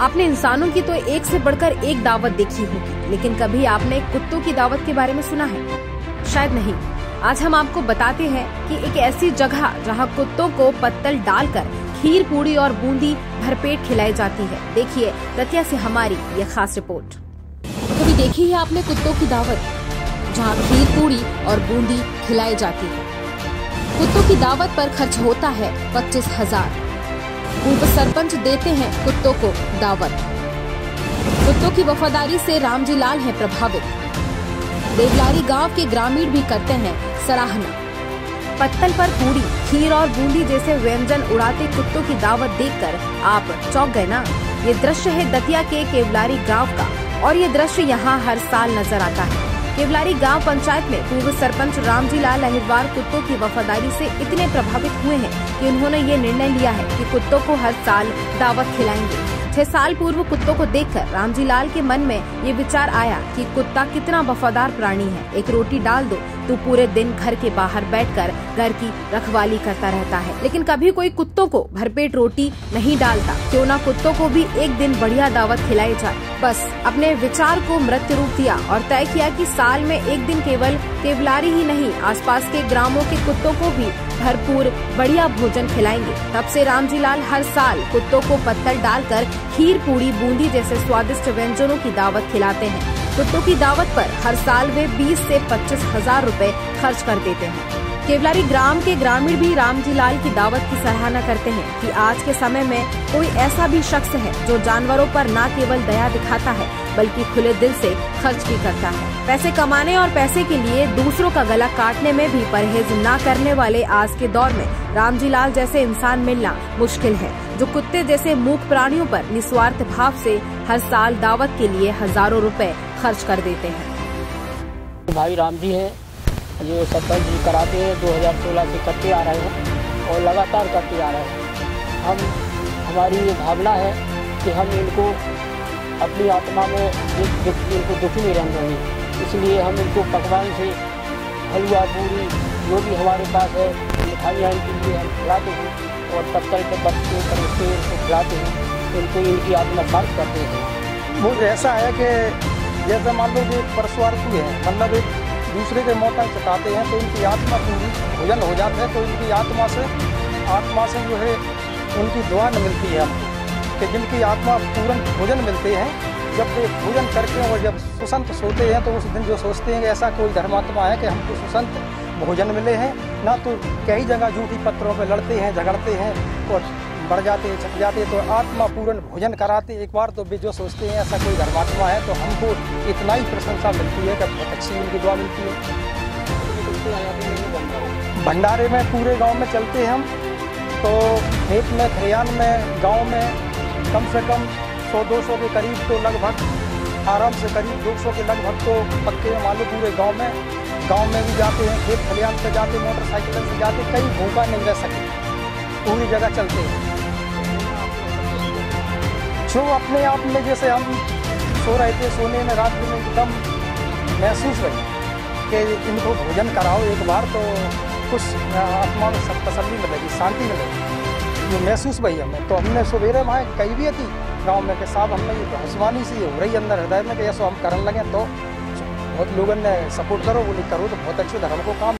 आपने इंसानों की तो एक से बढ़कर एक दावत देखी होगी, लेकिन कभी आपने कुत्तों की दावत के बारे में सुना है? शायद नहीं। आज हम आपको बताते हैं कि एक ऐसी जगह जहां कुत्तों को पत्तल डालकर खीर, पूड़ी और बूंदी भरपेट खिलाई जाती है। देखिए दतिया से हमारी ये खास रिपोर्ट। कभी देखी है आपने कुत्तों की दावत जहां खीर, पूड़ी और बूंदी खिलाई जाती है? कुत्तों की दावत पर खर्च होता है 25,000। पूर्व सरपंच देते हैं कुत्तों को दावत। कुत्तों की वफादारी से रामजी लाल हैं प्रभावित। देवलारी गांव के ग्रामीण भी करते हैं सराहना। पत्तल पर पूड़ी, खीर और बूंदी जैसे व्यंजन उड़ाते कुत्तों की दावत देखकर आप चौंक गए ना? ये दृश्य है दतिया के केवलारी गांव का और ये दृश्य यहाँ हर साल नजर आता है। केवलारी गांव पंचायत में पूर्व सरपंच रामजी लाल अहिरवार कुत्तों की वफादारी से इतने प्रभावित हुए हैं कि उन्होंने ये निर्णय लिया है कि कुत्तों को हर साल दावत खिलाएंगे। 6 साल पूर्व कुत्तों को देखकर रामजी लाल के मन में ये विचार आया कि कुत्ता कितना वफादार प्राणी है। एक रोटी डाल दो तो पूरे दिन घर के बाहर बैठकर घर की रखवाली करता रहता है, लेकिन कभी कोई कुत्तों को भरपेट रोटी नहीं डालता। क्यों ना कुत्तों को भी एक दिन बढ़िया दावत खिलाई जाए। बस अपने विचार को मृत्यु रूप दिया और तय किया कि साल में एक दिन केवल केवलारी ही नहीं, आसपास के ग्रामों के कुत्तों को भी भरपूर बढ़िया भोजन खिलाएंगे। तब से रामजी लाल हर साल कुत्तों को पत्तल डालकर खीर, पूड़ी, बूंदी जैसे स्वादिष्ट व्यंजनों की दावत खिलाते हैं। कुत्तों की दावत पर हर साल वे 20 से 25,000 रुपए खर्च कर देते हैं। केवलारी ग्राम के ग्रामीण भी रामजी लाल की दावत की सराहना करते हैं कि आज के समय में कोई ऐसा भी शख्स है जो जानवरों पर न केवल दया दिखाता है बल्कि खुले दिल से खर्च भी करता है। पैसे कमाने और पैसे के लिए दूसरों का गला काटने में भी परहेज न करने वाले आज के दौर में रामजी लाल जैसे इंसान मिलना मुश्किल है, जो कुत्ते जैसे मूक प्राणियों पर निस्वार्थ भाव से हर साल दावत के लिए हजारों रुपए खर्च कर देते हैं। भाई रामजी हैं, ये सरपंच जी कराते हैं, 2016 से करते आ रहे हैं और लगातार करते आ रहे हैं। हमारी ये भावना है कि हम इनको अपनी आत्मा में इनको दुखी नहीं रहने देंगे, इसलिए हम इनको पकवान से हलवा, पूरी जो भी हमारे पास है मिठाइयाँ इनके लिए हम खिलाते हैं और पत्तल के बच्चे पर उससे इनको खिलाते हैं, इनको इनकी आत्मा शांत करते हैं। वो ऐसा है कि जैसे मान लो कि परस्वार्थी है, मतलब एक दूसरे के मौका चुकाते हैं तो इनकी आत्मा पूरी भोजन हो जाता है, तो इनकी आत्मा से जो है उनकी दुआ न मिलती है हमको कि जिनकी आत्मा पूर्ण भोजन मिलते हैं। जब वे भोजन करके और जब सुसंत सोते हैं तो उस दिन जो सोचते हैं कि ऐसा कोई धर्मात्मा है कि हमको सुसंत भोजन मिले हैं, ना तो कई जगह झूठी पत्थरों पर लड़ते हैं, झगड़ते हैं और बढ़ जाते हैं, छट जाते हैं, तो आत्मा पूर्ण भोजन कराते एक बार तो वे जो सोचते हैं ऐसा कोई धर्मात्मा है, तो हमको इतना ही प्रशंसा मिलती है कि बहुत अच्छी उनकी दुआ मिलती है। भंडारे में पूरे गांव में चलते हैं हम, तो खेत में, खरियान में, गांव में कम से कम 100-200 के करीब तो लगभग आराम से करीब 200 के लगभग तो पक्के मान लो पूरे गांव में भी जाते हैं, खेत खलियान से जाते, मोटरसाइकिल से जाते, कहीं भूखा नहीं रह सके, पूरी जगह चलते हैं। जो अपने आप में जैसे हम सो रहे थे, सोने में रात में एकदम महसूस हुई कि इनको भोजन कराओ एक बार तो कुछ आत्मा में सब तसल्ली मिलेगी, शांति मिलेगी, जो महसूस हुई हमें। तो हमने सवेरे वहाँ कही भी थी गांव में कि साहब हमने ये हंसवानी सी हो रही अंदर हृदय में कि ऐसा हम करने लगे, तो बहुत लोगों ने सपोर्ट करो, वो नहीं करो तो बहुत अच्छे धर्म को काम